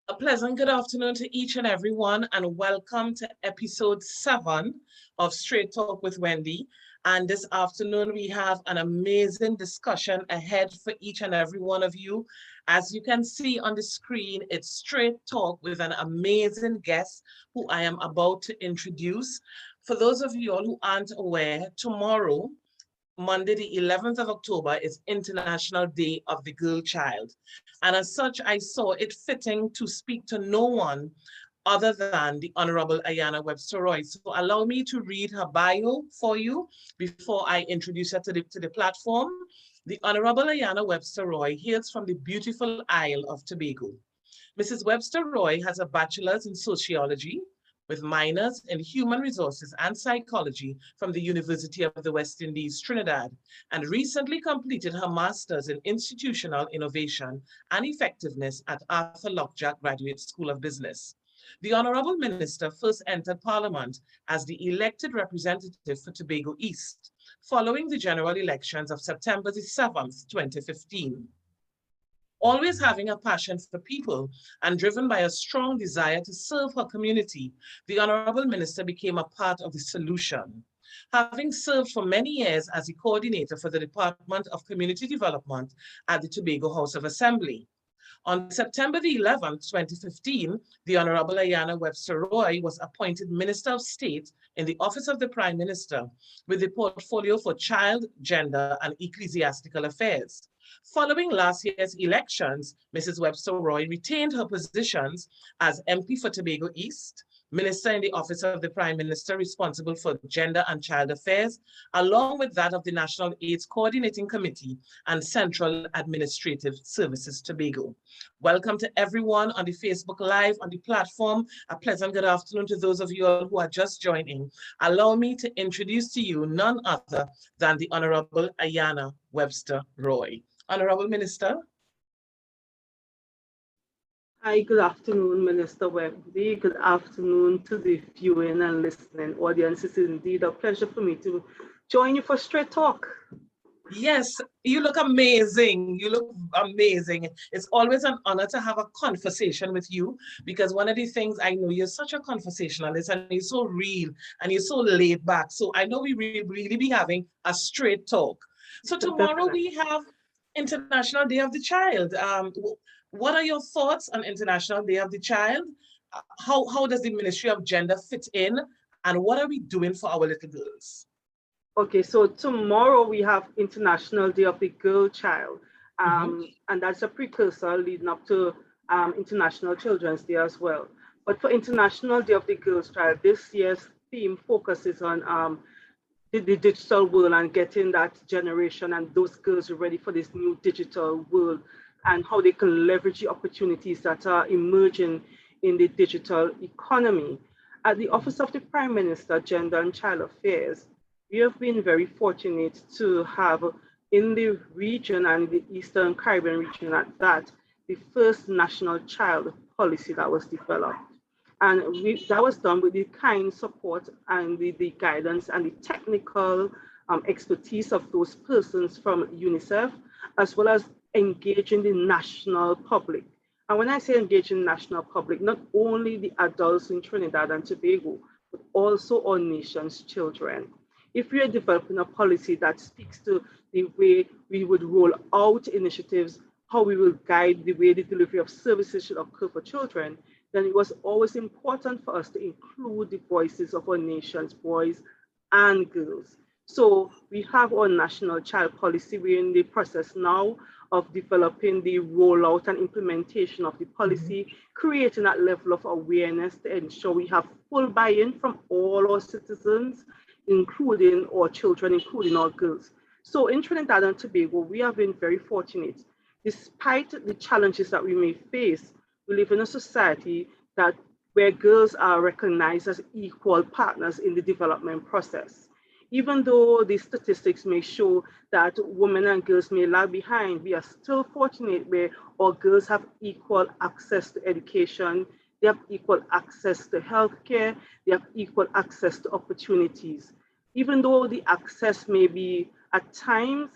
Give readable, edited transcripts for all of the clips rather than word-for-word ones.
A pleasant good afternoon to each and everyone, and welcome to episode 7 of Straight Talk with Wendy. And this afternoon, we have an amazing discussion ahead for each and every one of you. As you can see on the screen, it's Straight Talk with an amazing guest who I am about to introduce. For those of you all who aren't aware, tomorrow, Monday, the 11th of October, is International Day of the Girl Child. And as such, I saw it fitting to speak to no one other than the Honorable Ayanna Webster Roy. So allow me to read her bio for you before I introduce her to the platform. The Honorable Ayanna Webster Roy hails from the beautiful Isle of Tobago. Mrs. Webster Roy has a bachelor's in sociology with minors in human resources and psychology from the University of the West Indies, Trinidad, and recently completed her master's in institutional innovation and effectiveness at Arthur Lockjack Graduate School of Business. The Honorable Minister first entered Parliament as the elected representative for Tobago East, following the general elections of September the 7th, 2015. Always having a passion for people and driven by a strong desire to serve her community, the Honorable Minister became a part of the solution. Having served for many years as the coordinator for the Department of Community Development at the Tobago House of Assembly. On September the 11th, 2015, the Honorable Ayanna Webster Roy was appointed Minister of State in the Office of the Prime Minister with the portfolio for Child, Gender and Ecclesiastical Affairs. Following last year's elections, Mrs. Webster Roy retained her positions as MP for Tobago East, Minister in the Office of the Prime Minister responsible for Gender and Child Affairs, along with that of the National AIDS Coordinating Committee and Central Administrative Services Tobago. Welcome to everyone on the Facebook Live, on the platform. A pleasant good afternoon to those of you all who are just joining. Allow me to introduce to you none other than the Honorable Ayanna Webster Roy. Honorable Minister. Hi, good afternoon, Minister Wendy. Good afternoon to the viewing and listening audience. It's indeed a pleasure for me to join you for Straight Talk. Yes, you look amazing. You look amazing. It's always an honor to have a conversation with you because one of the things I know, you're such a conversationalist and you're so real and you're so laid back. So I know we will really be having a straight talk. So tomorrow we have International Day of the Child. What are your thoughts on International Day of the Child? How does the Ministry of Gender fit in? And what are we doing for our little girls? Okay, so tomorrow we have International Day of the Girl Child. And that's a precursor leading up to International Children's Day as well. But for International Day of the Girl Child, this year's theme focuses on the digital world and getting that generation and those girls ready for this new digital world and how they can leverage the opportunities that are emerging in the digital economy. At the Office of the Prime Minister, Gender and Child Affairs, we have been very fortunate to have in the region and the Eastern Caribbean region at that, the first national child policy that was developed. And that was done with the kind support and the guidance and the technical expertise of those persons from UNICEF, as well as engaging the national public. And when I say engaging the national public, not only the adults in Trinidad and Tobago, but also our nation's children. If we are developing a policy that speaks to the way we would roll out initiatives, how we will guide the way the delivery of services should occur for children, then it was always important for us to include the voices of our nation's boys and girls. So we have our national child policy. We're in the process now of developing the rollout and implementation of the policy, creating that level of awareness to ensure we have full buy-in from all our citizens, including our children, including our girls. So in Trinidad and Tobago, we have been very fortunate. Despite the challenges that we may face, we live in a society where girls are recognized as equal partners in the development process. Even though the statistics may show that women and girls may lag behind, we are still fortunate where our girls have equal access to education, they have equal access to healthcare, they have equal access to opportunities. Even though the access may be at times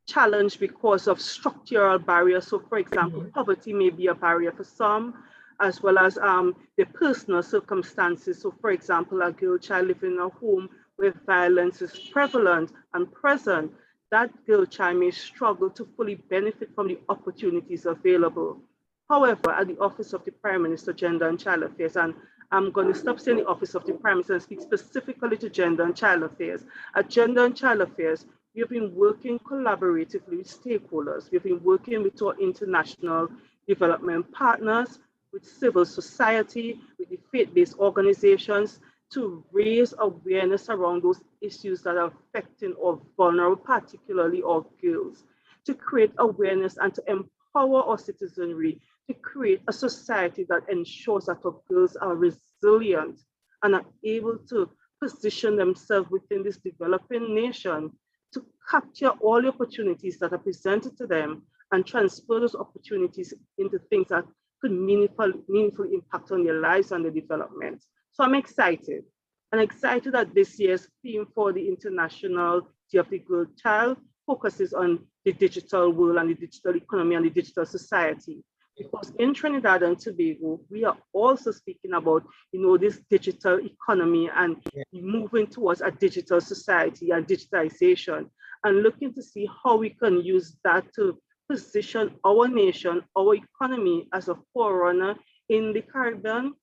challenged because of structural barriers. So for example, poverty may be a barrier for some, as well as their personal circumstances. So for example, a girl child living in a home where violence is prevalent and present, that girl child may struggle to fully benefit from the opportunities available. However, at the Office of the Prime Minister, Gender and Child Affairs, and I'm going to stop saying the Office of the Prime Minister and speak specifically to Gender and Child Affairs. At Gender and Child Affairs, we have been working collaboratively with stakeholders. We've been working with our international development partners, with civil society, with the faith-based organizations to raise awareness around those issues that are affecting or vulnerable, particularly our girls, to create awareness and to empower our citizenry, to create a society that ensures that our girls are resilient and are able to position themselves within this developing nation to capture all the opportunities that are presented to them and transfer those opportunities into things that could meaningfully impact on their lives and their development. So I'm excited. I'm excited that this year's theme for the International Day of the Girl Child focuses on the digital world and the digital economy and the digital society. Because in Trinidad and Tobago, we are also speaking about, this digital economy and moving towards a digital society and digitization, and looking to see how we can use that to position our nation, our economy as a forerunner in the Caribbean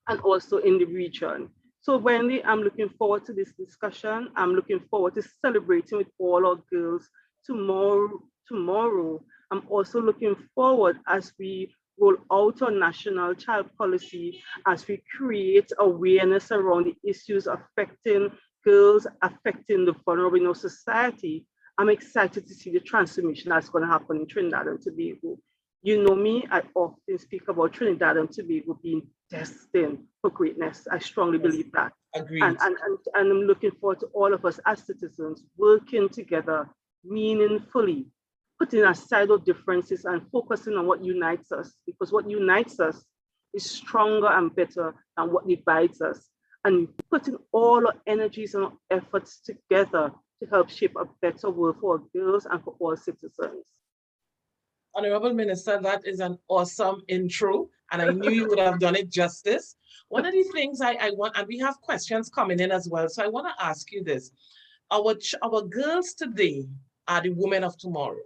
and also in the region. So Wendy, I'm looking forward to this discussion. I'm looking forward to celebrating with all our girls tomorrow. I'm also looking forward as we roll out our national child policy, as we create awareness around the issues affecting girls, affecting the vulnerable in our society. I'm excited to see the transformation that's going to happen in Trinidad and Tobago. You know me, I often speak about Trinidad and Tobago being destined for greatness. I strongly believe that. Agreed. And I'm looking forward to all of us as citizens working together meaningfully, putting aside our differences and focusing on what unites us, because what unites us is stronger and better than what divides us. And putting all our energies and our efforts together to help shape a better world for our girls and for all citizens. Honorable Minister, that is an awesome intro, and I knew you would have done it justice. One of the things I want, and we have questions coming in as well, so I want to ask you this. Our girls today are the women of tomorrow.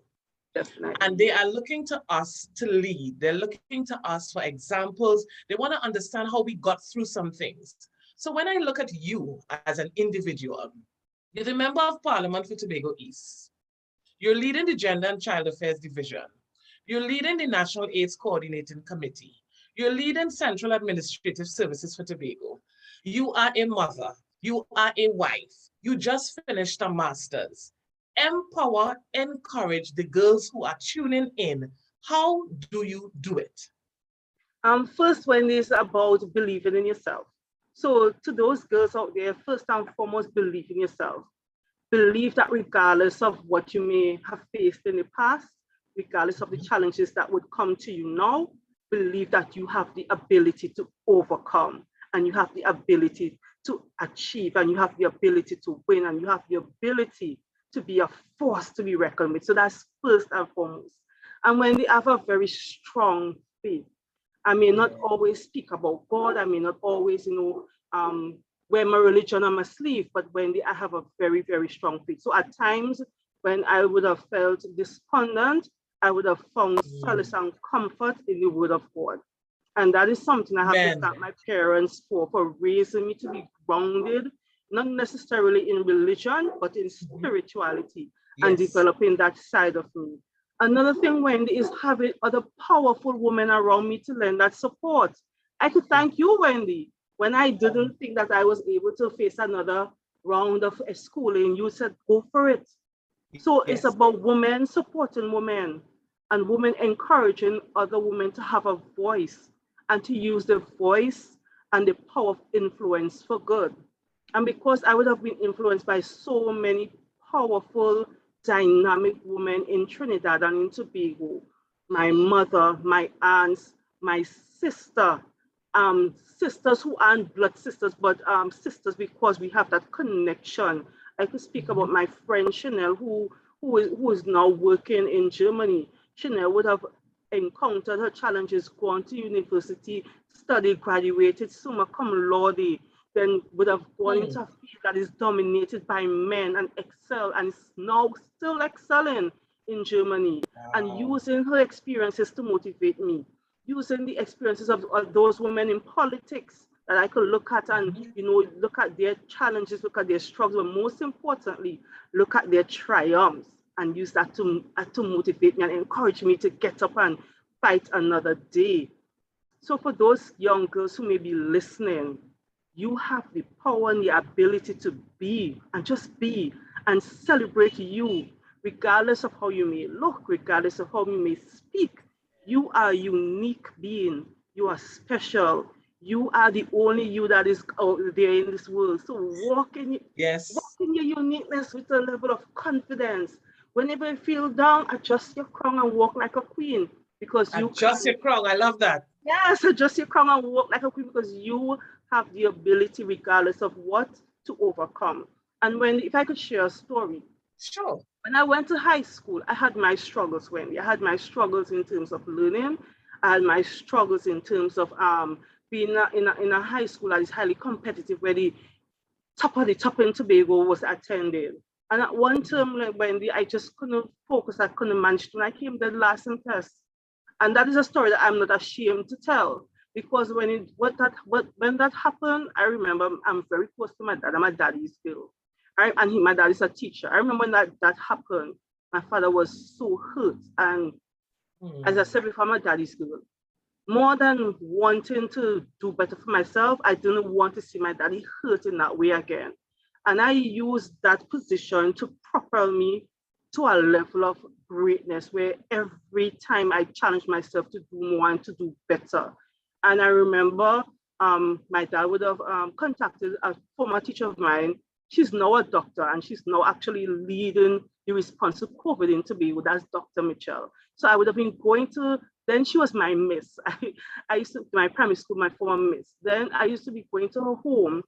Definitely. And they are looking to us to lead. They're looking to us for examples. They want to understand how we got through some things. So when I look at you as an individual, you're the Member of Parliament for Tobago East. You're leading the Gender and Child Affairs Division. You're leading the National AIDS Coordinating Committee. You're leading Central Administrative Services for Tobago. You are a mother. You are a wife. You just finished a master's. Empower, encourage the girls who are tuning in. How do you do it? First one is about believing in yourself. So to those girls out there, first and foremost, believe in yourself. Believe that regardless of what you may have faced in the past, regardless of the challenges that would come to you now, believe that you have the ability to overcome, and you have the ability to achieve, and you have the ability to win, and you have the ability to be a force to be reckoned with. So that's first and foremost. And when they have a very strong faith, I may not always speak about God, I may not always, wear my religion on my sleeve, but when I have a very, very strong faith. So at times when I would have felt despondent, I would have found solace and comfort in the word of God. And that is something I have to thank my parents for raising me to be grounded, not necessarily in religion, but in spirituality and developing that side of me. Another thing, Wendy, is having other powerful women around me to lend that support. I could thank you, Wendy. When I didn't think that I was able to face another round of schooling, you said, go for it. So it's about women supporting women and women encouraging other women to have a voice and to use their voice and the power of influence for good. And because I would have been influenced by so many powerful, dynamic women in Trinidad and in Tobago, my mother, my aunts, my sister, sisters who aren't blood sisters, but sisters because we have that connection. I could speak about my friend Chanel, who is now working in Germany. Chanel would have encountered her challenges, gone to university, studied, graduated, summa cum laude, then would have gone into a field that is dominated by men and excel, and is now still excelling in Germany. Wow. And using her experiences to motivate me, using the experiences of those women in politics that I could look at and, look at their challenges, look at their struggles, but most importantly, look at their triumphs and use that to motivate me and encourage me to get up and fight another day. So for those young girls who may be listening, you have the power and the ability to be, and just be, and celebrate you, regardless of how you may look, regardless of how you may speak. You are a unique being. You are special. You are the only you that is out there in this world. So walk in your uniqueness with a level of confidence. Whenever you feel down, adjust your crown and walk like a queen, because you adjust your crown. I love that. Yes, adjust your crown and walk like a queen, because you have the ability, regardless of what, to overcome. And if I could share a story. Sure. When I went to high school, I had my struggles, Wendy. I had my struggles in terms of learning. I had my struggles in terms of being in a high school that is highly competitive, where the top of the top in Tobago was attended. And at one term, like Wendy, I just couldn't focus. I couldn't manage when I came to the last test. And that is a story that I'm not ashamed to tell, because when that happened, I remember I'm very close to my dad. I'm a daddy's girl, right? And my dad is a teacher. I remember when that happened, my father was so hurt. And as I said before, I'm a daddy's girl. More than wanting to do better for myself, I didn't want to see my daddy hurt in that way again. And I used that position to propel me to a level of greatness, where every time I challenged myself to do more and to do better. And I remember my dad would have contacted a former teacher of mine. She's now a doctor, and she's now actually leading the response to COVID in Tobago. That's Dr. Mitchell. So I would have been going to, then she was my miss. I used to, my primary school, my former miss. Then I used to be going to her home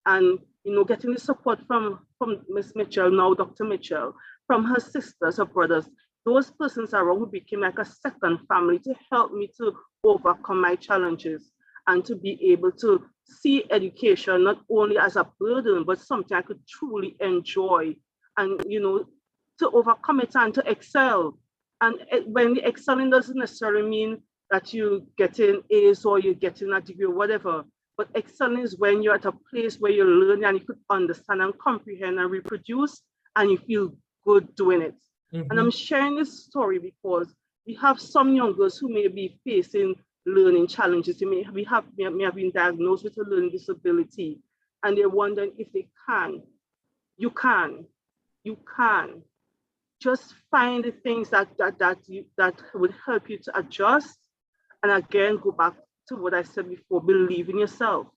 and, getting the support from Miss Mitchell, now Dr. Mitchell, from her sisters, her brothers, those persons around who became like a second family to help me to overcome my challenges and to be able to see education not only as a burden, but something I could truly enjoy and, to overcome it and to excel. And when the excelling doesn't necessarily mean that you getting A's or you're getting a degree or whatever, but excelling is when you're at a place where you're learning and you could understand and comprehend and reproduce, and you feel good doing it. And I'm sharing this story because we have some young girls who may be facing learning challenges. They may have been diagnosed with a learning disability, and they're wondering if they can. You can. Just find the things that would help you to adjust. And again, go back to what I said before, believe in yourself.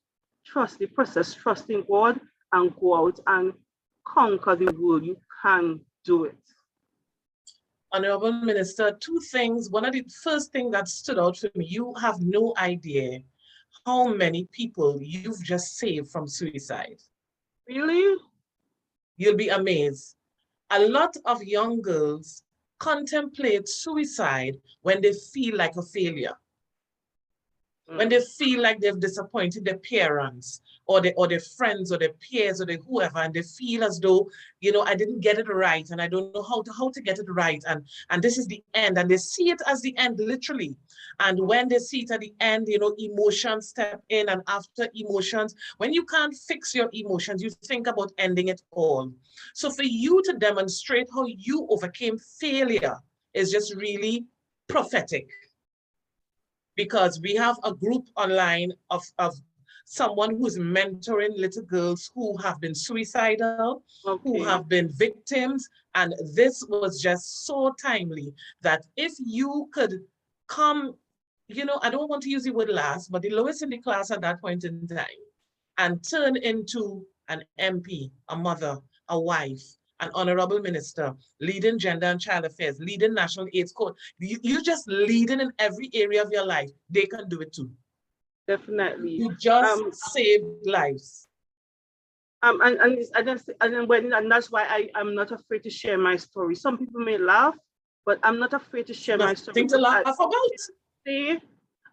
Trust the process, trust in God, and go out and conquer the world. You can do it. Honorable Minister, two things. One of the first things that stood out for me, you have no idea how many people you've just saved from suicide. Really? You'll be amazed. A lot of young girls contemplate suicide when they feel like a failure. When they feel like they've disappointed their parents or their friends or their peers or whoever, and they feel as though, I didn't get it right and I don't know how to get it right, and this is the end, and they see it as the end, literally. And when they see it at the end, emotions step in, and after emotions, when you can't fix your emotions, you think about ending it all. So for you to demonstrate how you overcame failure is just really prophetic. Because we have a group online of someone who's mentoring little girls who have been suicidal, who have been victims. And this was just so timely that if you could come, I don't want to use the word last, but the lowest in the class at that point in time, and turn into an MP, a mother, a wife, an honorable minister, leading gender and child affairs, leading national AIDS code. You're just leading in every area of your life. They can do it too. Definitely. You just saved lives. And that's why I'm not afraid to share my story. Some people may laugh, but I'm not afraid to share my story. Nothing to laugh about.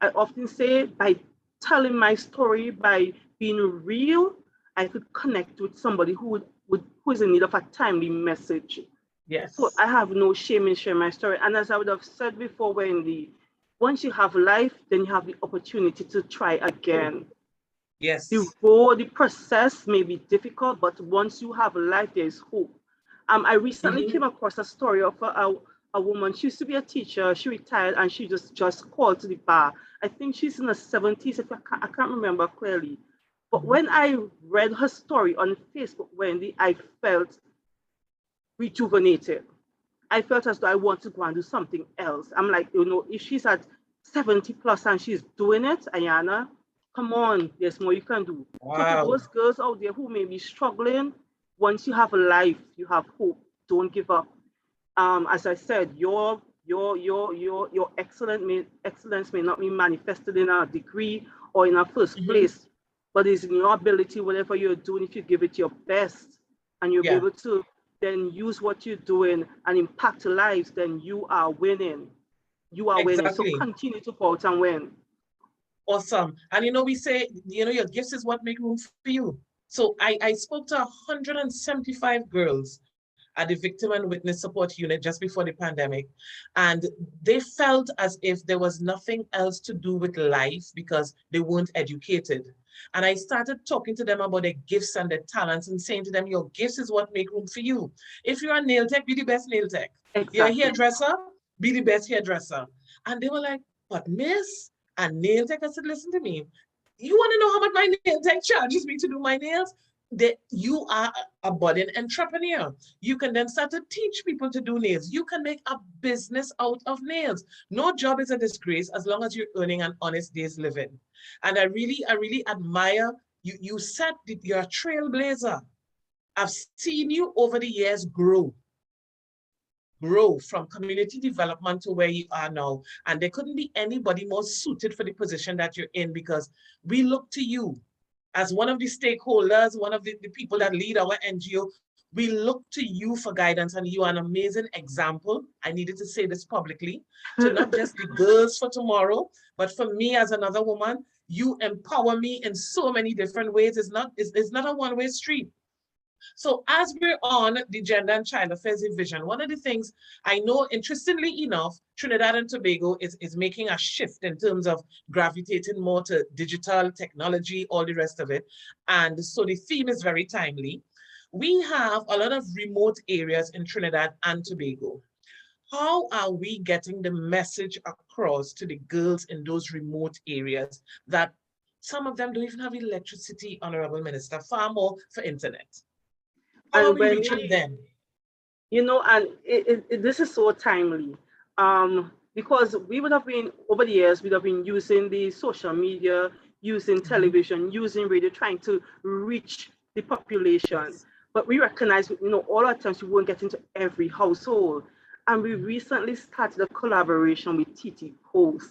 I often say by telling my story, by being real, I could connect with somebody who is in need of a timely message. Yes. So I have no shame in sharing my story. And as I would have said before, Wendy, once you have life, then you have the opportunity to try again. Yes. The process may be difficult, but once you have life, there is hope. I recently came across a story of a woman. She used to be a teacher. She retired and she just called to the bar. I think she's in her 70s, if I can't remember clearly. But when I read her story on Facebook, Wendy, I felt rejuvenated. I felt as though I want to go and do something else. I'm like, if she's at 70 plus and she's doing it, Ayanna, come on, there's more you can do. Wow. So for those girls out there who may be struggling, once you have a life, you have hope. Don't give up. As I said, your excellence may not be manifested in a degree or in a first place, but it's in your ability, whatever you're doing, if you give it your best and you'll be able to then use what you're doing and impact lives, then you are winning. You are winning. So continue to go out and win. Awesome. And we say, your gifts is what make room for you. So I spoke to 175 girls at the Victim and Witness Support Unit just before the pandemic. And they felt as if there was nothing else to do with life because they weren't educated. And I started talking to them about their gifts and their talents and saying to them, your gifts is what make room for you. If you're a nail tech, be the best nail tech. Exactly. You're a hairdresser, be the best hairdresser. And they were like, but miss, a nail tech, I said, listen to me. You want to know how much my nail tech charges me to do my nails? That you are a budding entrepreneur. You can then start to teach people to do nails. You can make a business out of nails. No job is a disgrace as long as you're earning an honest day's living. And I really admire you. You said that you're a trailblazer. I've seen you over the years grow from community development to where you are now. And there couldn't be anybody more suited for the position that you're in because we look to you as one of the stakeholders, one of the people that lead our NGO. We look to you for guidance, and you are an amazing example. I needed to say this publicly to not just the girls for tomorrow, but for me as another woman. You empower me in so many different ways. It's not a one-way street. So as we're on the Gender and Child Affairs Division, one of the things I know, interestingly enough, Trinidad and Tobago is making a shift in terms of gravitating more to digital technology, all the rest of it. And so the theme is very timely. We have a lot of remote areas in Trinidad and Tobago. How are we getting the message across to the girls in those remote areas that some of them don't even have electricity, Honorable Minister, far more for internet? How are we reaching them? And this is so timely because we would have been, over the years, we'd have been using the social media, using television, using radio, trying to reach the population. Yes. But we recognize, all our times we won't get into every household. And we recently started a collaboration with TT Post,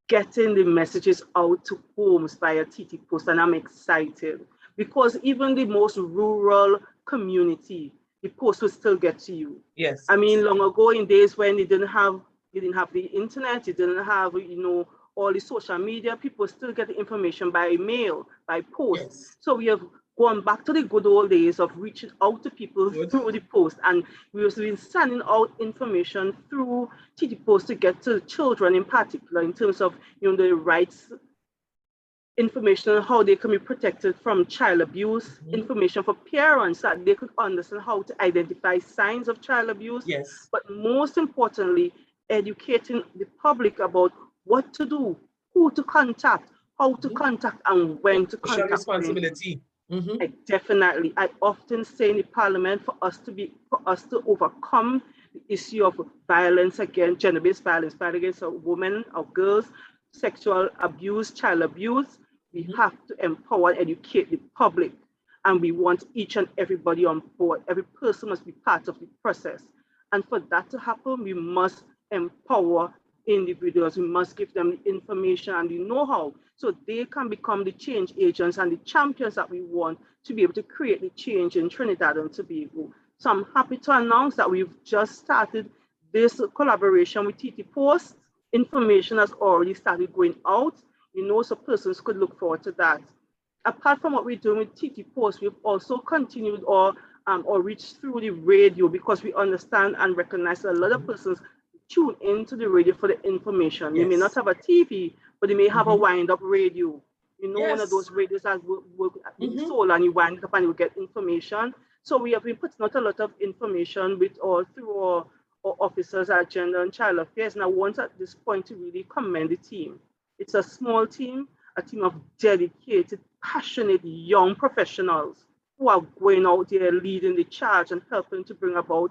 getting the messages out to homes via TT Post, and I'm excited because even the most rural community, the post will still get to you. Yes. I mean, long ago in days when you didn't have the internet, you didn't have, all the social media, people still get the information by mail, by post. Yes. So we have gone back to the good old days of reaching out to people through the post. And we've been sending out information through TT Post to get to children in particular, in terms of, the rights, information on how they can be protected from child abuse, information for parents that they could understand how to identify signs of child abuse. Yes. But most importantly, educating the public about what to do, who to contact, how to contact, and when to contact. Responsibility. Definitely. I often say in the parliament for us to overcome the issue of violence against gender-based violence against our women, our girls, sexual abuse, child abuse. We have to empower and educate the public, and we want each and everybody on board. Every person must be part of the process. And for that to happen, we must empower individuals. We must give them the information and the know-how so they can become the change agents and the champions that we want to be able to create the change in Trinidad and Tobago. So I'm happy to announce that we've just started this collaboration with TT Post, information has already started going out, so persons could look forward to that. Apart from what we're doing with TT Post, we've also continued or reached through the radio, because we understand and recognize that a lot of persons tune into the radio for the information. They may not have a TV, but they may have a wind-up radio. One of those radios that work in solar, and you wind it up and you get information. So we have been putting out a lot of information through our officers at Gender and Child Affairs. And I want at this point to really commend the team. It's a small team, a team of dedicated, passionate young professionals who are going out there leading the charge and helping to bring about,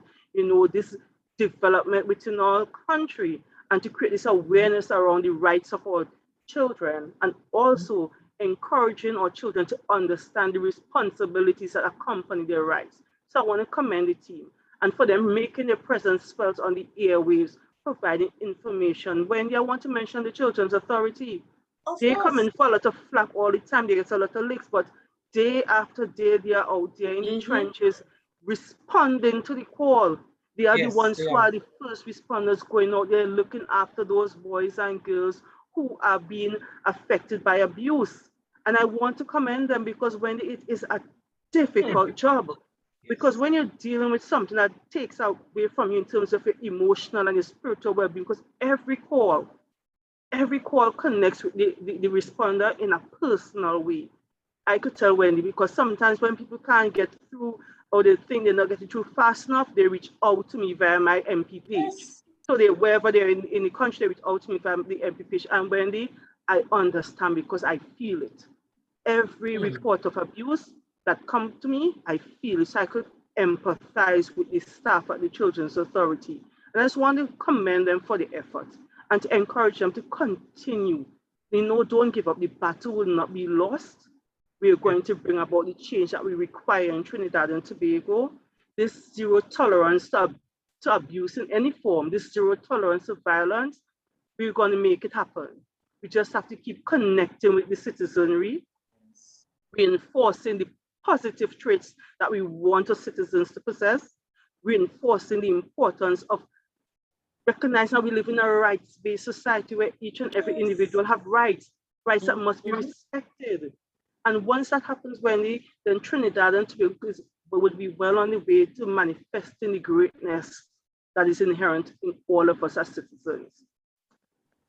this development within our country, and to create this awareness around the rights of our children, and also encouraging our children to understand the responsibilities that accompany their rights. So I want to commend the team, and for them making their presence felt on the airwaves, providing information. Wendy, I want to mention the Children's Authority. They come in for a lot of flack all the time. They get a lot of licks, but day after day, they are out there in the trenches responding to the call. They are the ones who are the first responders going out there looking after those boys and girls who are being affected by abuse. And I want to commend them, because when it is a difficult job, because when you're dealing with something that takes away from you in terms of your emotional and your spiritual well-being, because every call connects with the responder in a personal way. I could tell Wendy, because sometimes when people can't get through, or they think they're not getting through fast enough, they reach out to me via my MP page. So wherever they're in the country, they reach out to me via the MP page. And Wendy, I understand, because I feel it. Every report of abuse that comes to me, I feel it. So I could empathize with the staff at the Children's Authority. And I just want to commend them for the effort and to encourage them to continue. Don't give up. The battle will not be lost. We are going to bring about the change that we require in Trinidad and Tobago. This zero tolerance to abuse in any form, this zero tolerance to violence, we're going to make it happen. We just have to keep connecting with the citizenry, reinforcing the positive traits that we want our citizens to possess, reinforcing the importance of recognizing that we live in a rights-based society where each and every individual have rights that must be respected. And once that happens, Wendy, then Trinidad and Tobago would be well on the way to manifesting the greatness that is inherent in all of us as citizens.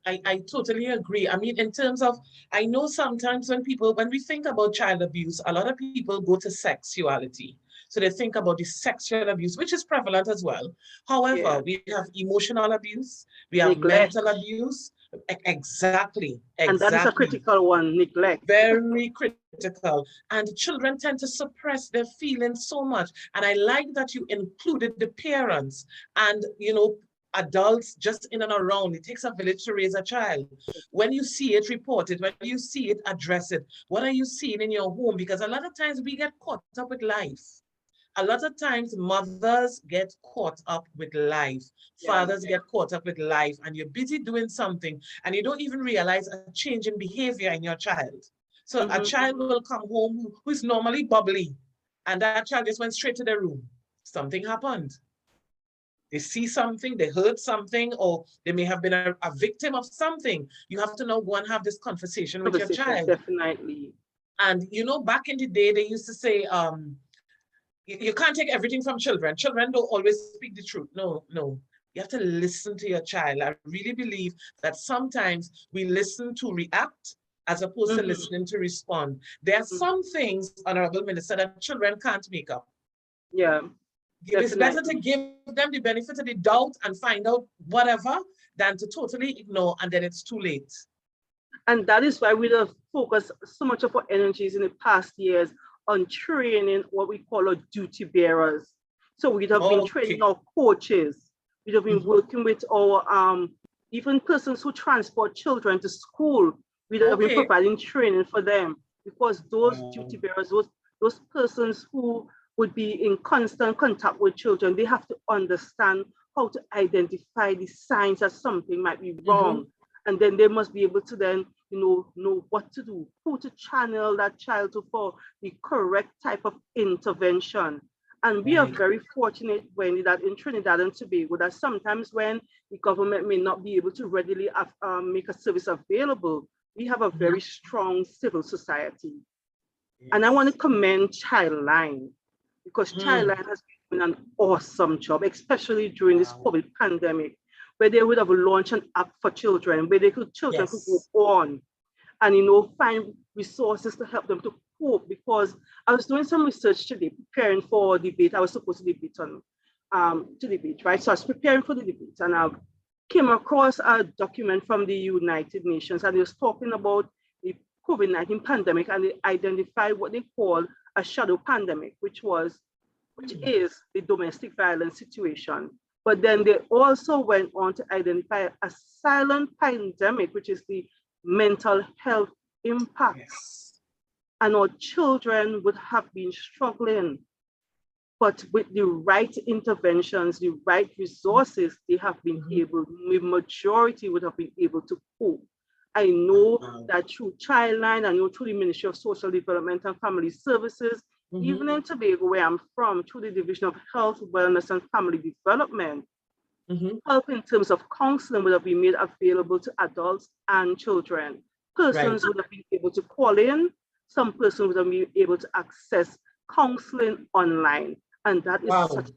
I totally agree. I mean, in terms of, I know sometimes when we think about child abuse, a lot of people go to sexuality. So they think about the sexual abuse, which is prevalent as well. However, we have emotional abuse, we have mental abuse. Exactly. And that is a critical one, neglect. Very critical. And children tend to suppress their feelings so much. And I like that you included the parents and, adults just in and around. It takes a village to raise a child. When you see it reported, when you see it, address it. What are you seeing in your home? Because a lot of times we get caught up with life. A lot of times mothers get caught up with life. Fathers get caught up with life, and you're busy doing something and you don't even realize a change in behavior in your child. So a child will come home who is normally bubbly, and that child just went straight to their room. Something happened. They see something, they heard something, or they may have been a victim of something. You have to now go and have this conversation with your child. Definitely. And back in the day, they used to say, you can't take everything from children. Children don't always speak the truth. No. You have to listen to your child. I really believe that sometimes we listen to react as opposed to listening to respond. There are some things, Honorable Minister, that children can't make up. Yeah. It's better to give them the benefit of the doubt and find out whatever than to totally ignore, and then it's too late. And that is why we have focused so much of our energies in the past years on training what we call our duty bearers. So we'd have been training our coaches. We'd have been working with our even persons who transport children to school. We'd have been providing training for them, because those duty bearers, those persons who would be in constant contact with children, they have to understand how to identify the signs that something might be wrong. And then they must be able to then, know what to do, who to channel that child to for the correct type of intervention. And we are very fortunate, Wendy, that in Trinidad and Tobago, that sometimes when the government may not be able to readily make a service available, we have a very strong civil society. And I want to commend Childline, because Childline has been an awesome job, especially during this COVID pandemic, where they would have launched an app for children, where children could go on and, you know, find resources to help them to cope. Because I was doing some research today, preparing for debate. I was supposed to debate right? So I was preparing for the debate, and I came across a document from the United Nations, and it was talking about the COVID-19 pandemic, and they identified what they call a shadow pandemic, which is the domestic violence situation. But then they also went on to identify a silent pandemic, which is the mental health impact. And our children would have been struggling, but with the right interventions, the right resources, they have been able, the majority would have been able to cope. I know that through Childline, I know through the Ministry of Social Development and Family Services, even in Tobago, where I'm from, through the Division of Health, Wellness and Family Development, help in terms of counseling would have been made available to adults and children. Persons would have been able to call in, some persons would have been able to access counseling online. And that is such a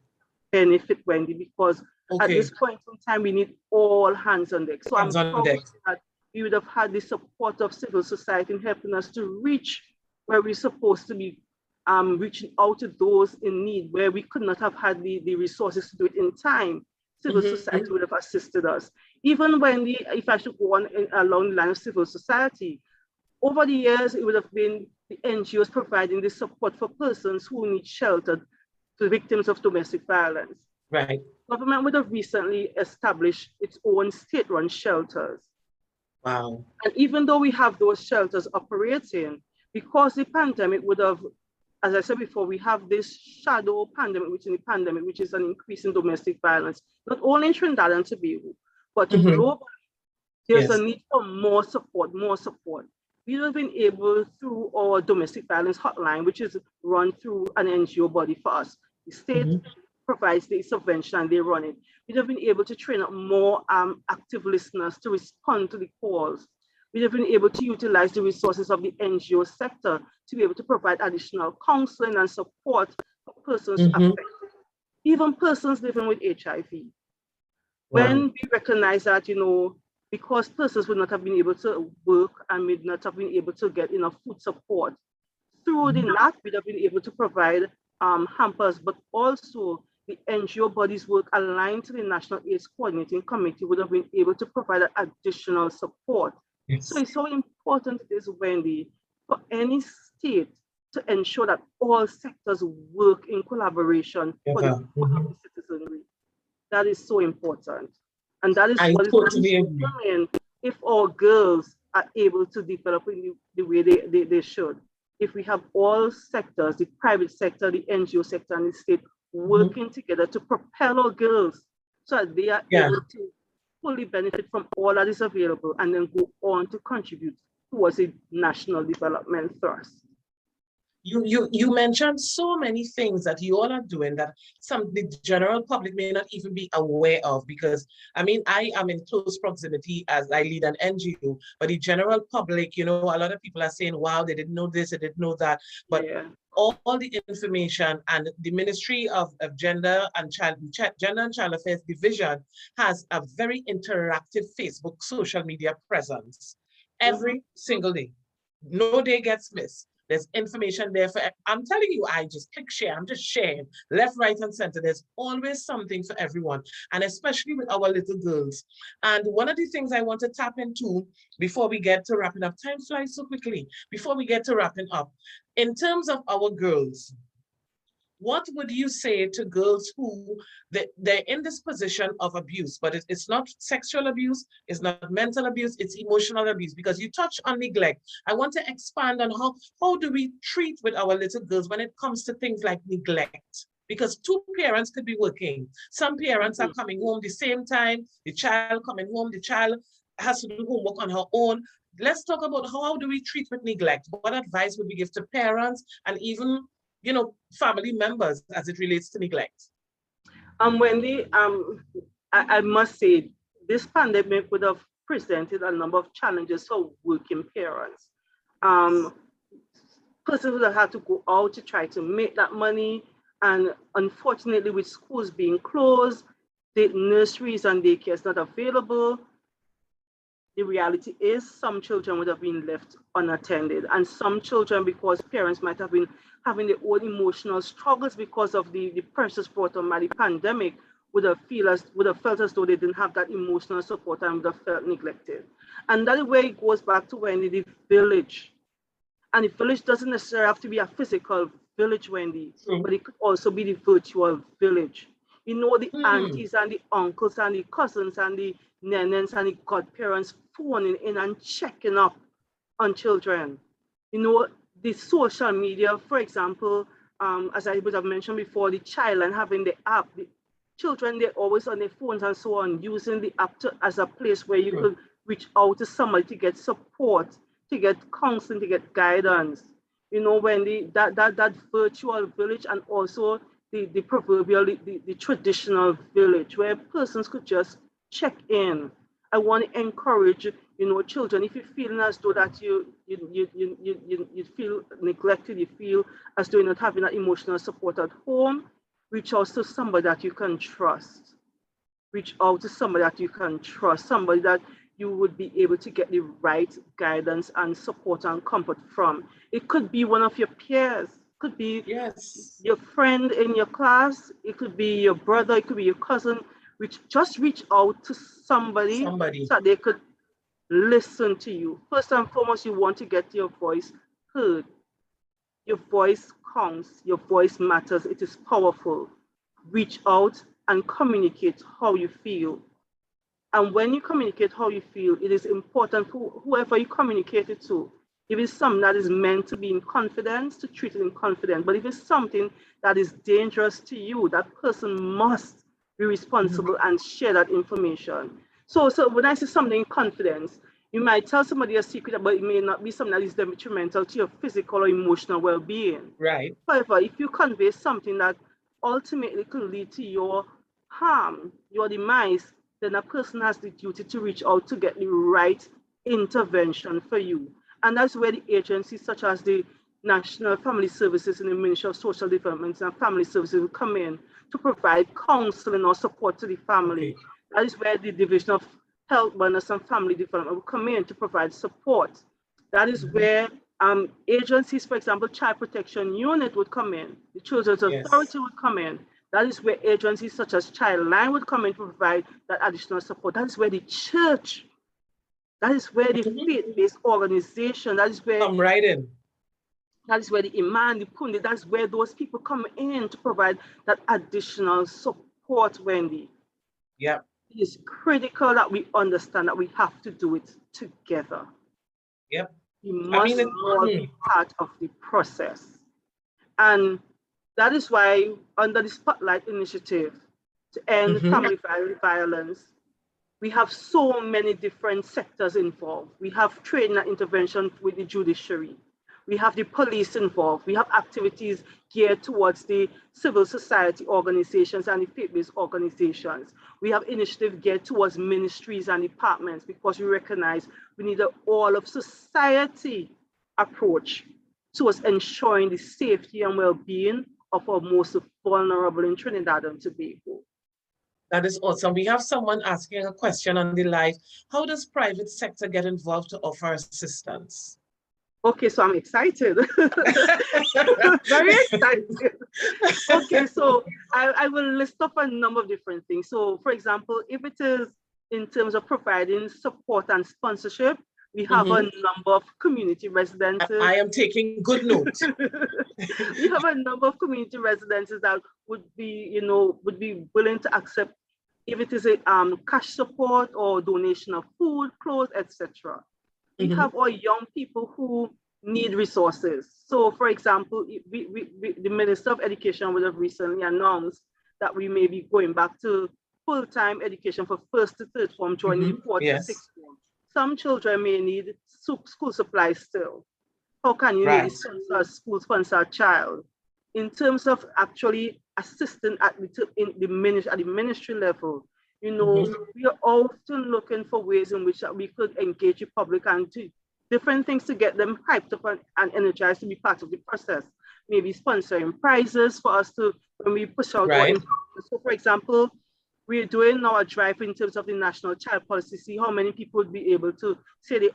benefit, Wendy, because at this point in time, we need all hands on deck. So I'm proud that we would have had the support of civil society in helping us to reach where we're supposed to be, reaching out to those in need, where we could not have had the resources to do it in time. Civil society would have assisted us. Even when if I should go on along the line of civil society, over the years, it would have been the NGOs providing the support for persons who need shelter to victims of domestic violence. Right. Government would have recently established its own state-run shelters. Wow. And even though we have those shelters operating, because the pandemic would have, as I said before, we have this shadow pandemic within the pandemic, which is an increase in domestic violence, not only in Trinidad and Tobago, but globally. There's a need for more support, We have been able, through our domestic violence hotline, which is run through an NGO body for us. The state provides the intervention and they run it. We have been able to train up more active listeners to respond to the calls. We have been able to utilize the resources of the NGO sector to be able to provide additional counseling and support for persons affected, even persons living with HIV. When we recognize that, you know, because persons would not have been able to work and would not have been able to get enough food support, through the NAC, we'd have been able to provide hampers, but also the NGO bodies work aligned to the National AIDS Coordinating Committee would have been able to provide additional support. So it's so important it is, Wendy, for any state to ensure that all sectors work in collaboration for the citizenry. That is so important. And that is what is coming if our girls are able to develop in the way they should. If we have all sectors, the private sector, the NGO sector, and the state working together to propel our girls so that they are able to fully benefit from all that is available and then go on to contribute towards a national development thrust. You mentioned so many things that you all are doing that the general public may not even be aware of, because I mean, I am in close proximity as I lead an NGO, but the general public, you know, a lot of people are saying, wow, they didn't know this, they didn't know that, but all the information, and the Ministry of Gender and Child Affairs Division has a very interactive Facebook social media presence every single day. No day gets missed. There's information there for, I'm telling you, I just click share. I'm just sharing left, right, and center. There's always something for everyone, and especially with our little girls. And one of the things I want to tap into before we get to wrapping up, time flies so quickly, before we get to wrapping up, in terms of our girls, what would you say to girls who they're in this position of abuse, but it's not sexual abuse, it's not mental abuse, it's emotional abuse? Because you touch on neglect. I want to expand on how do we treat with our little girls when it comes to things like neglect? Because two parents could be working. Some parents are coming home the same time, the child coming home, the child has to do homework on her own. Let's talk about how do we treat with neglect? What advice would we give to parents and even family members as it relates to neglect? Wendy, I must say, this pandemic would have presented a number of challenges for working parents. Persons would have had to go out to try to make that money. And unfortunately, with schools being closed, the nurseries and daycares not available, the reality is some children would have been left unattended. And some children, because parents might have been having their own emotional struggles because of the pressures brought on by the pandemic, would have felt as though they didn't have that emotional support and would have felt neglected. And that is where it goes back to Wendy, the village. And the village doesn't necessarily have to be a physical village, Wendy, but it could also be the virtual village. The aunties and the uncles and the cousins and the nenes and the godparents phoning in and checking up on children. The social media, for example, as I would have mentioned before, the child and having the app, the children, they're always on their phones and so on, using the app as a place where you could reach out to somebody to get support, to get counseling, to get guidance. When that virtual village and also the proverbial, the traditional village where persons could just check in. I want to encourage, children, if you're feeling as though that you feel neglected, you feel as though you're not having that emotional support at home, reach out to somebody that you can trust. Reach out to somebody that you can trust, somebody that you would be able to get the right guidance and support and comfort from. It could be one of your peers, could be your friend in your class, it could be your brother, it could be your cousin. Just reach out to somebody so that they could listen to you. First and foremost, you want to get your voice heard. Your voice counts, your voice matters, it is powerful. Reach out and communicate how you feel. And when you communicate how you feel, it is important for whoever you communicate it to. If it's something that is meant to be in confidence, to treat it in confidence. But if it's something that is dangerous to you, that person must be responsible and share that information. So when I say something in confidence, you might tell somebody a secret, but it may not be something that is detrimental to your physical or emotional well-being. Right. However, if you convey something that ultimately could lead to your harm, your demise, then a person has the duty to reach out to get the right intervention for you. And that's where the agencies such as the National Family Services and the Ministry of Social Development and Family Services will come in to provide counseling or support to the family. Okay. That is where the Division of Health, Wellness and Family Development will come in to provide support. That is where agencies, for example, Child Protection Unit would come in, the Children's Authority would come in. That is where agencies such as Childline would come in to provide that additional support. That is where the church, that is where the faith-based organization, that is where come right in. That is where the Imam, the Pundit, that's where those people come in to provide that additional support, Wendy. Yeah. It is critical that we understand that we have to do it together. Yep. We must all be part of the process. And that is why under the Spotlight Initiative to end family violence, we have so many different sectors involved. We have training and intervention with the judiciary. We have the police involved. We have activities geared towards the civil society organizations and the faith-based organizations. We have initiatives geared towards ministries and departments because we recognize we need an all-of-society approach towards ensuring the safety and well-being of our most vulnerable in Trinidad and Tobago. That is awesome. We have someone asking a question on the live. How does private sector get involved to offer assistance? Okay, so I'm excited. Very excited. Okay, so I will list off a number of different things. So for example, if it is in terms of providing support and sponsorship, we have a number of community residences. I am taking good notes. We have a number of community residences that would be willing to accept if it is a cash support or donation of food, clothes, etc. We have our young people who need resources. So for example, the Minister of Education would have recently announced that we may be going back to full-time education for first to third form joining the fourth to sixth form. Some children may need school supplies still. How can you need a school-sponsored child in terms of actually assisting at the ministry level, you know, we are often looking for ways in which that we could engage the public and do different things to get them hyped up and energized to be part of the process. Maybe sponsoring prizes for us to, when we push out our information. So for example, we're doing now a drive in terms of the national child policy, see how many people would be able to say they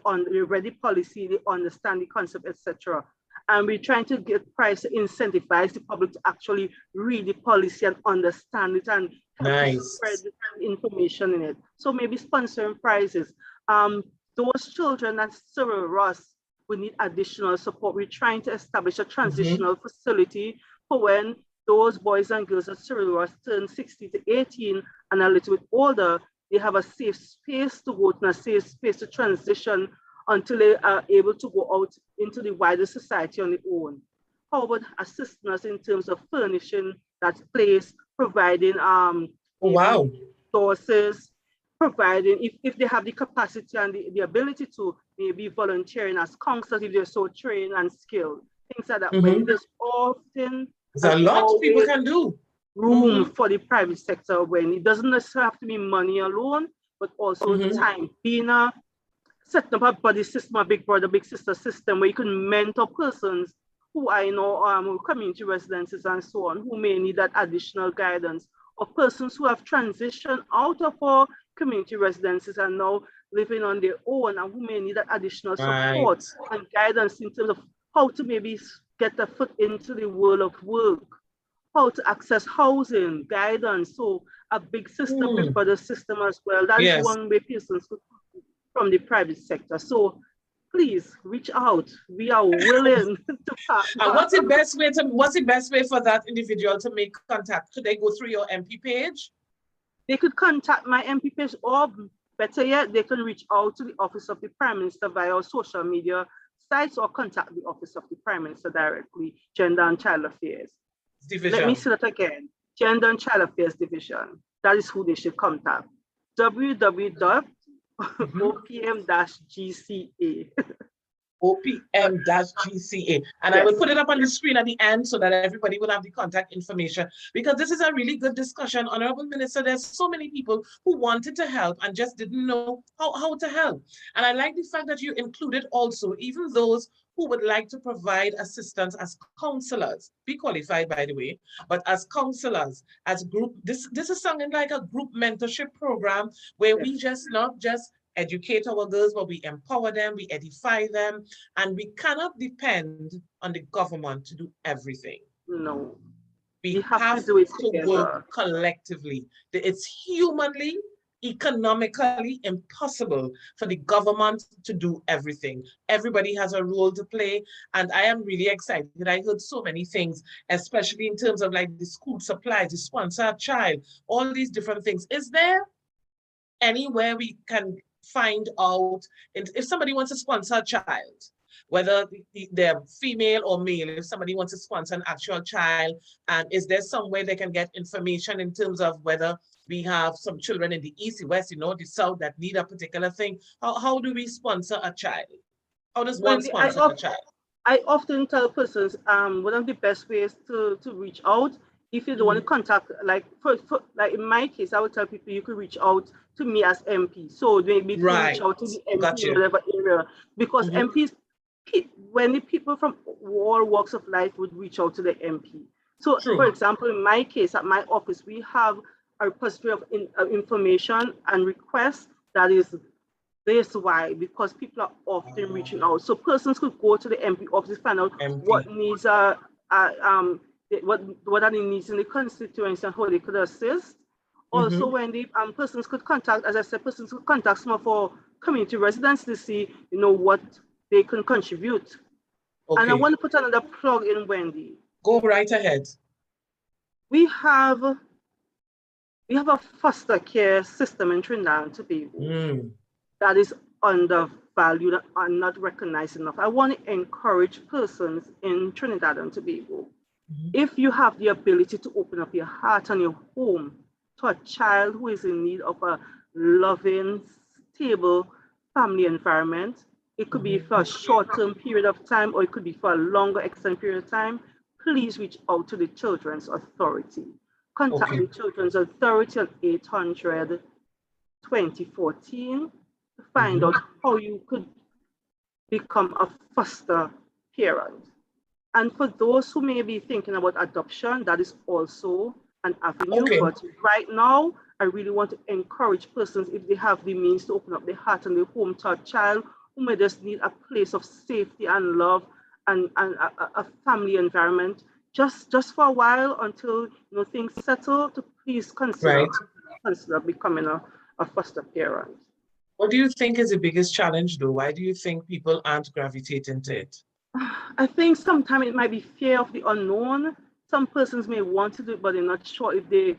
read the policy, they understand the concept, etc. And we're trying to get price to incentivize the public to actually read the policy and understand it and help to spread the information in it. So maybe sponsoring prizes. Those children at Cyril Ross would need additional support. We're trying to establish a transitional facility for when those boys and girls at Cyril Ross turn 16 to 18 and a little bit older, they have a safe space to go to, a safe space to transition until they are able to go out into the wider society on their own. How about assisting us in terms of furnishing that place, providing resources, providing, if they have the capacity and the ability to, maybe volunteering as counselors if they're so trained and skilled, things like that. When there's often there's a lot people can do. Room for the private sector, when it doesn't necessarily have to be money alone, but also time. Being setting up a buddy system, a big brother, big sister system where you can mentor persons who I know community residences and so on, who may need that additional guidance, or persons who have transitioned out of our community residences and now living on their own and who may need that additional support and guidance in terms of how to maybe get a foot into the world of work, how to access housing, guidance. So a big system, big brother system as well. That is one way persons from the private sector. So please reach out. We are willing to partner. And what's the best way for that individual to make contact? Could they go through your MP page? They could contact my MP page, or better yet, they can reach out to the Office of the Prime Minister via our social media sites, or contact the Office of the Prime Minister directly, Gender and Child Affairs Division. Let me say that again. Gender and Child Affairs Division. That is who they should contact. www.opm-gca. OPM-GCA. And I will put it up on the screen at the end so that everybody will have the contact information, because this is a really good discussion. Honorable Minister, there's so many people who wanted to help and just didn't know how to help. And I like the fact that you included also even those who would like to provide assistance as counselors, be qualified by the way, but as counselors, as group, this is something like a group mentorship program where we just not just educate our girls, but we empower them, we edify them, and we cannot depend on the government to do everything. No. We have to work collectively. It's humanly, economically impossible for the government to do everything. Everybody has a role to play, and I am really excited. I heard so many things, especially in terms of like the school supplies, the sponsored child, all these different things. Is there anywhere we can find out if somebody wants to sponsor a child, whether they're female or male, if somebody wants to sponsor an actual child, and is there some way they can get information in terms of whether we have some children in the East, the West, the South that need a particular thing? How do we sponsor a child? How does one sponsor a child? I often tell persons one of the best ways to reach out, if you don't want to contact, like like in my case, I would tell people you could reach out to me as MP. So maybe reach out to the MP in whatever area, because MPs, when the people from all walks of life would reach out to the MP. So for example, in my case, at my office, we have a repository of information and requests that is this why, because people are often reaching out. So persons could go to the MP office, find out what needs what are the needs in the constituency and how they could assist. Also, when the persons could contact, as I said, persons could contact some of our community residents to see, what they can contribute. And I want to put another plug in, Wendy. Go right ahead. We have a foster care system in Trinidad and Tobago that is undervalued and not recognized enough. I want to encourage persons in Trinidad and Tobago, if you have the ability to open up your heart and your home to a child who is in need of a loving, stable family environment, it could be for a short-term period of time, or it could be for a longer extended period of time, please reach out to the Children's Authority. Contact the Children's Authority on 800-2014 to find out how you could become a foster parent. And for those who may be thinking about adoption, that is also an avenue. But right now, I really want to encourage persons, if they have the means, to open up their heart and their home to a child who may just need a place of safety and love and a family environment, just for a while until things settle, to please consider becoming a foster parent. What do you think is the biggest challenge, though? Why do you think people aren't gravitating to it? I think sometimes it might be fear of the unknown. Some persons may want to do it, but they're not sure if they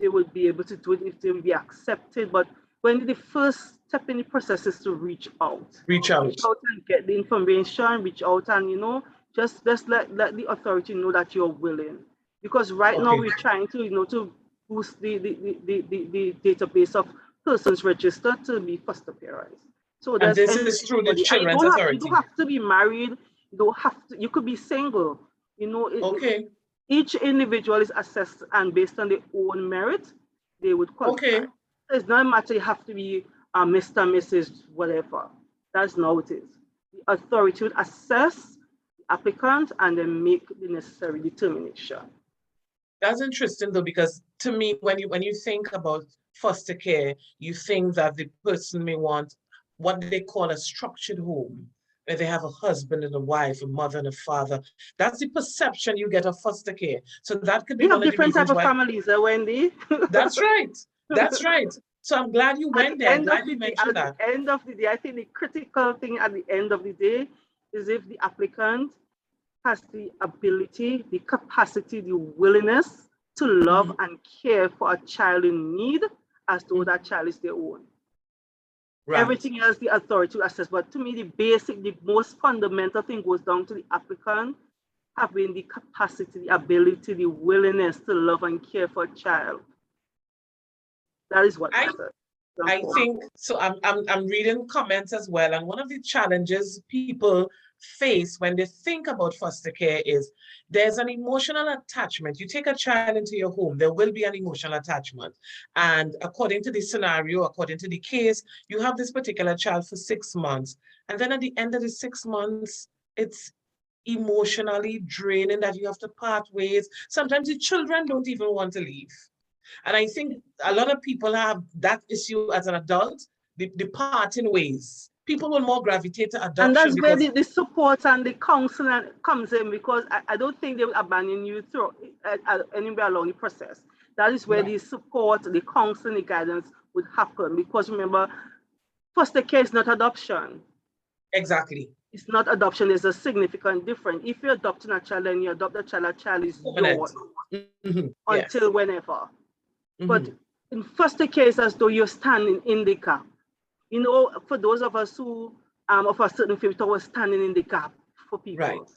would be able to do it, if they will be accepted. But when the first step in the process is to reach out. Reach out and get the information, reach out and, just let the authority know that you're willing. Because right now we're trying to, to boost the database of persons registered to be foster parents. So and this is through the Children's Authority. You don't have to be married. You don't have to. You could be single. Each individual is assessed, and based on their own merit, they would qualify. It's not a matter you have to be Mr., Mrs., whatever. That's not what it is. The authority would assess the applicant and then make the necessary determination. That's interesting, though, because to me, when you think about foster care, you think that the person may want what they call a structured home, where they have a husband and a wife, a mother and a father. That's the perception you get of foster care. So that could be one of the reasons why. We have different types of families, Wendy. That's right. That's right. So I'm glad you went there. I'm glad you mentioned that. At the end of the day, I think the critical thing at the end of the day is if the applicant has the ability, the capacity, the willingness to love and care for a child in need as though that child is their own. Right. Everything else the authority will assess. But to me, the most fundamental thing goes down to the applicant having the capacity, the ability, the willingness to love and care for a child. That is what matters. I think so. I'm reading comments as well, and one of the challenges people face when they think about foster care is there's an emotional attachment. You take a child into your home, there will be an emotional attachment, and according to the scenario, according to the case, you have this particular child for 6 months, and then at the end of the 6 months, it's emotionally draining that you have to part ways. Sometimes the children don't even want to leave. And I think a lot of people have that issue as an adult, the parting ways. People will more gravitate to adoption. And that's where the support and the counseling comes in, because I don't think they will abandon you through anywhere along the process. That is where the support, the counseling, the guidance would happen. Because remember, foster care is not adoption. Exactly. It's not adoption. There's a significant difference. If you're adopting a child and you adopt a child is yours until whenever. But in foster care, it's as though you're standing in the gap. For those of us who of a certain faith, we're standing in the gap for people. Right.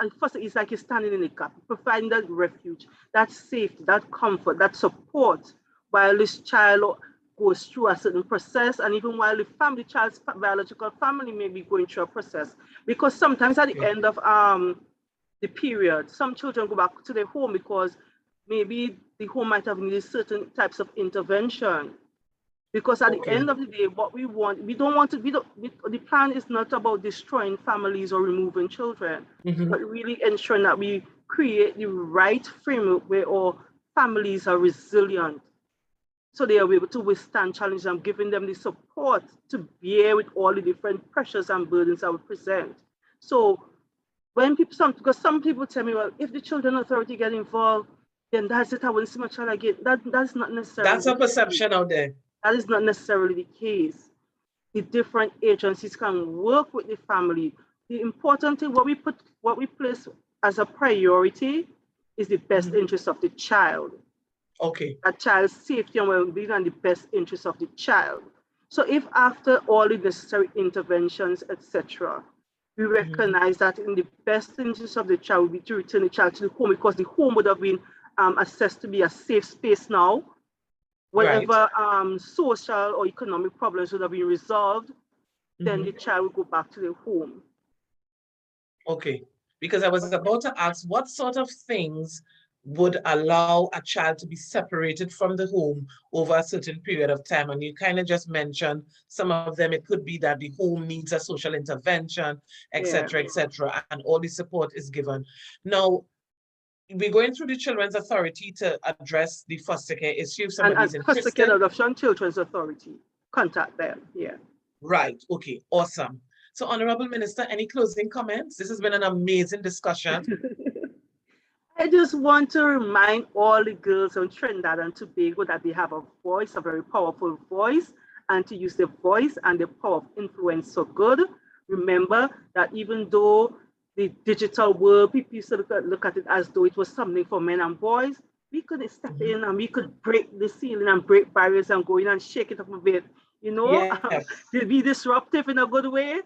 And foster is like you're standing in the gap, providing that refuge, that safety, that comfort, that support while this child goes through a certain process, and even while the child's biological family may be going through a process. Because sometimes at the end of the period, some children go back to their home because maybe the home might have needed certain types of intervention. Because at the end of the day, what we want, the plan is not about destroying families or removing children, but really ensuring that we create the right framework where all families are resilient, so they are able to withstand challenges and giving them the support to bear with all the different pressures and burdens that we present. So when because some people tell me, well, if the Children's Authority get involved, then that's it, I wouldn't see my child again. That's not necessarily. That's a perception out there. That is not necessarily the case. The different agencies can work with the family. The important thing, what we place as a priority is the best interest of the child. Okay. A child's safety and well-being and the best interest of the child. So if after all the necessary interventions, etc., we recognize that in the best interest of the child would be to return the child to the home, because the home would have been assessed to be a safe space now. Whatever social or economic problems would have been resolved, then the child will go back to their home. Okay. because I was about to ask what sort of things would allow a child to be separated from the home over a certain period of time. And you kind of just mentioned some of them. It could be that the home needs a social intervention, etc., etc., and all the support is given. Now, we're going through the Children's Authority to address the foster care issue. If somebody's and foster care interested. adoption Children's Authority, contact them. Yeah. Right. Okay. Awesome. So, Honorable Minister, any closing comments? This has been an amazing discussion. I just want to remind all the girls on Trinidad and Tobago that they have a voice, a very powerful voice, and to use their voice and the power of influence for good. Remember that even though the digital world, people used to look at it as though it was something for men and boys, we could step in and we could break the ceiling and break barriers and go in and shake it up a bit, you know, Yes. to be disruptive in a good way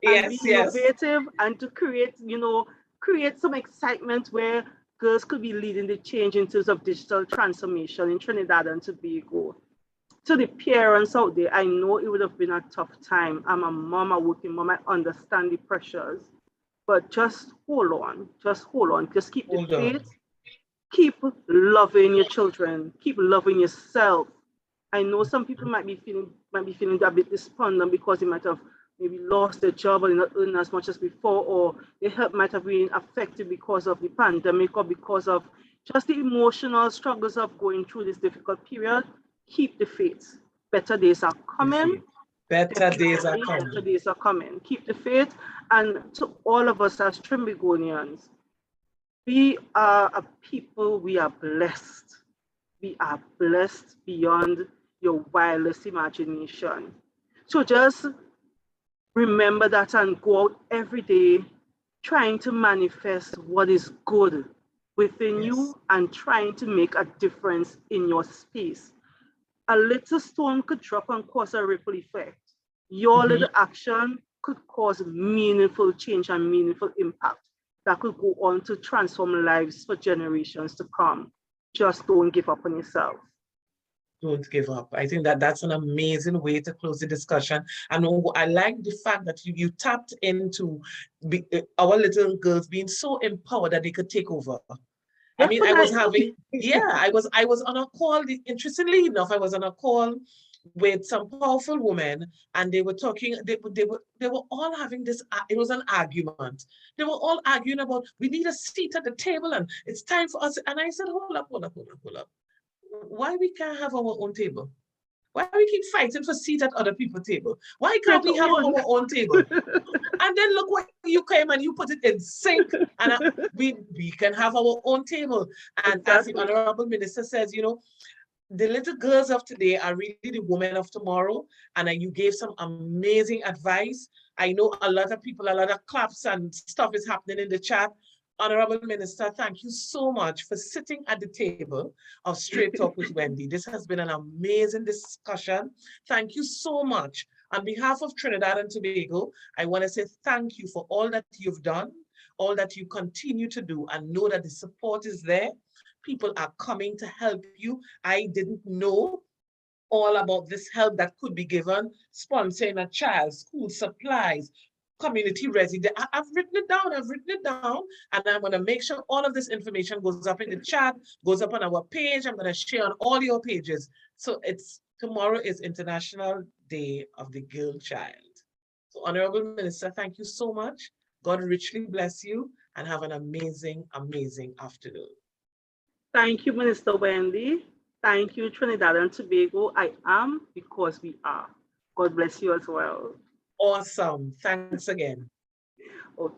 and be innovative and to create, you know, create some excitement where girls could be leading the change in terms of digital transformation in Trinidad and Tobago. To the parents out there, I know it would have been a tough time. I'm a mom, a working mom, I understand the pressures, but just hold on, just keep the faith, keep loving your children, keep loving yourself. I know some people might be feeling a bit despondent because they might have maybe lost their job or not earning as much as before, or their health might have been affected because of the pandemic or because of just the emotional struggles of going through this difficult period. Keep the faith. Better days are coming. Better days are coming. Better days are coming. Keep the faith. And to all of us as Trimbagonians, we are a people, we are blessed. We are blessed beyond your wildest imagination. So just remember that and go out every day trying to manifest what is good within you and trying to make a difference in your space. A little stone could drop and cause a ripple effect. Your little action could cause meaningful change and meaningful impact that could go on to transform lives for generations to come. Just don't give up on yourself. Don't give up. I think that that's an amazing way to close the discussion. And I like the fact that you tapped into our little girls being so empowered that they could take over. I mean, I was having, I was on a call, interestingly enough, I was on a call with some powerful women, and they were talking, they were all having this, it was an argument. They were all arguing about, we need a seat at the table and it's time for us. And I said, hold up. Why we can't have our own table? Why we keep fighting for seat at other people's table? Why can't we have our own table? And then look what you came and you put it in sync, and we can have our own table. And as the Honorable Minister says, you know, the little girls of today are really the women of tomorrow. And you gave some amazing advice. I know a lot of people, a lot of claps and stuff is happening in the chat. Honorable Minister, thank you so much for sitting at the table of Straight Talk with Wendy. This has been an amazing discussion. Thank you so much. On behalf of Trinidad and Tobago, I want to say thank you for all that you've done, all that you continue to do, and know that the support is there. People are coming to help you. I didn't know all about this help that could be given, sponsoring a child, school supplies, community resident. I've written it down, and I'm going to make sure all of this information goes up in the chat, goes up on our page. I'm going to share on all your pages. So tomorrow is International Day of the Girl Child. So Honorable Minister, thank you so much. God richly bless you and have an amazing, amazing afternoon. Thank you, Minister Wendy. Thank you, Trinidad and Tobago. I am because we are. God bless you as well. Awesome. Thanks again. Okay.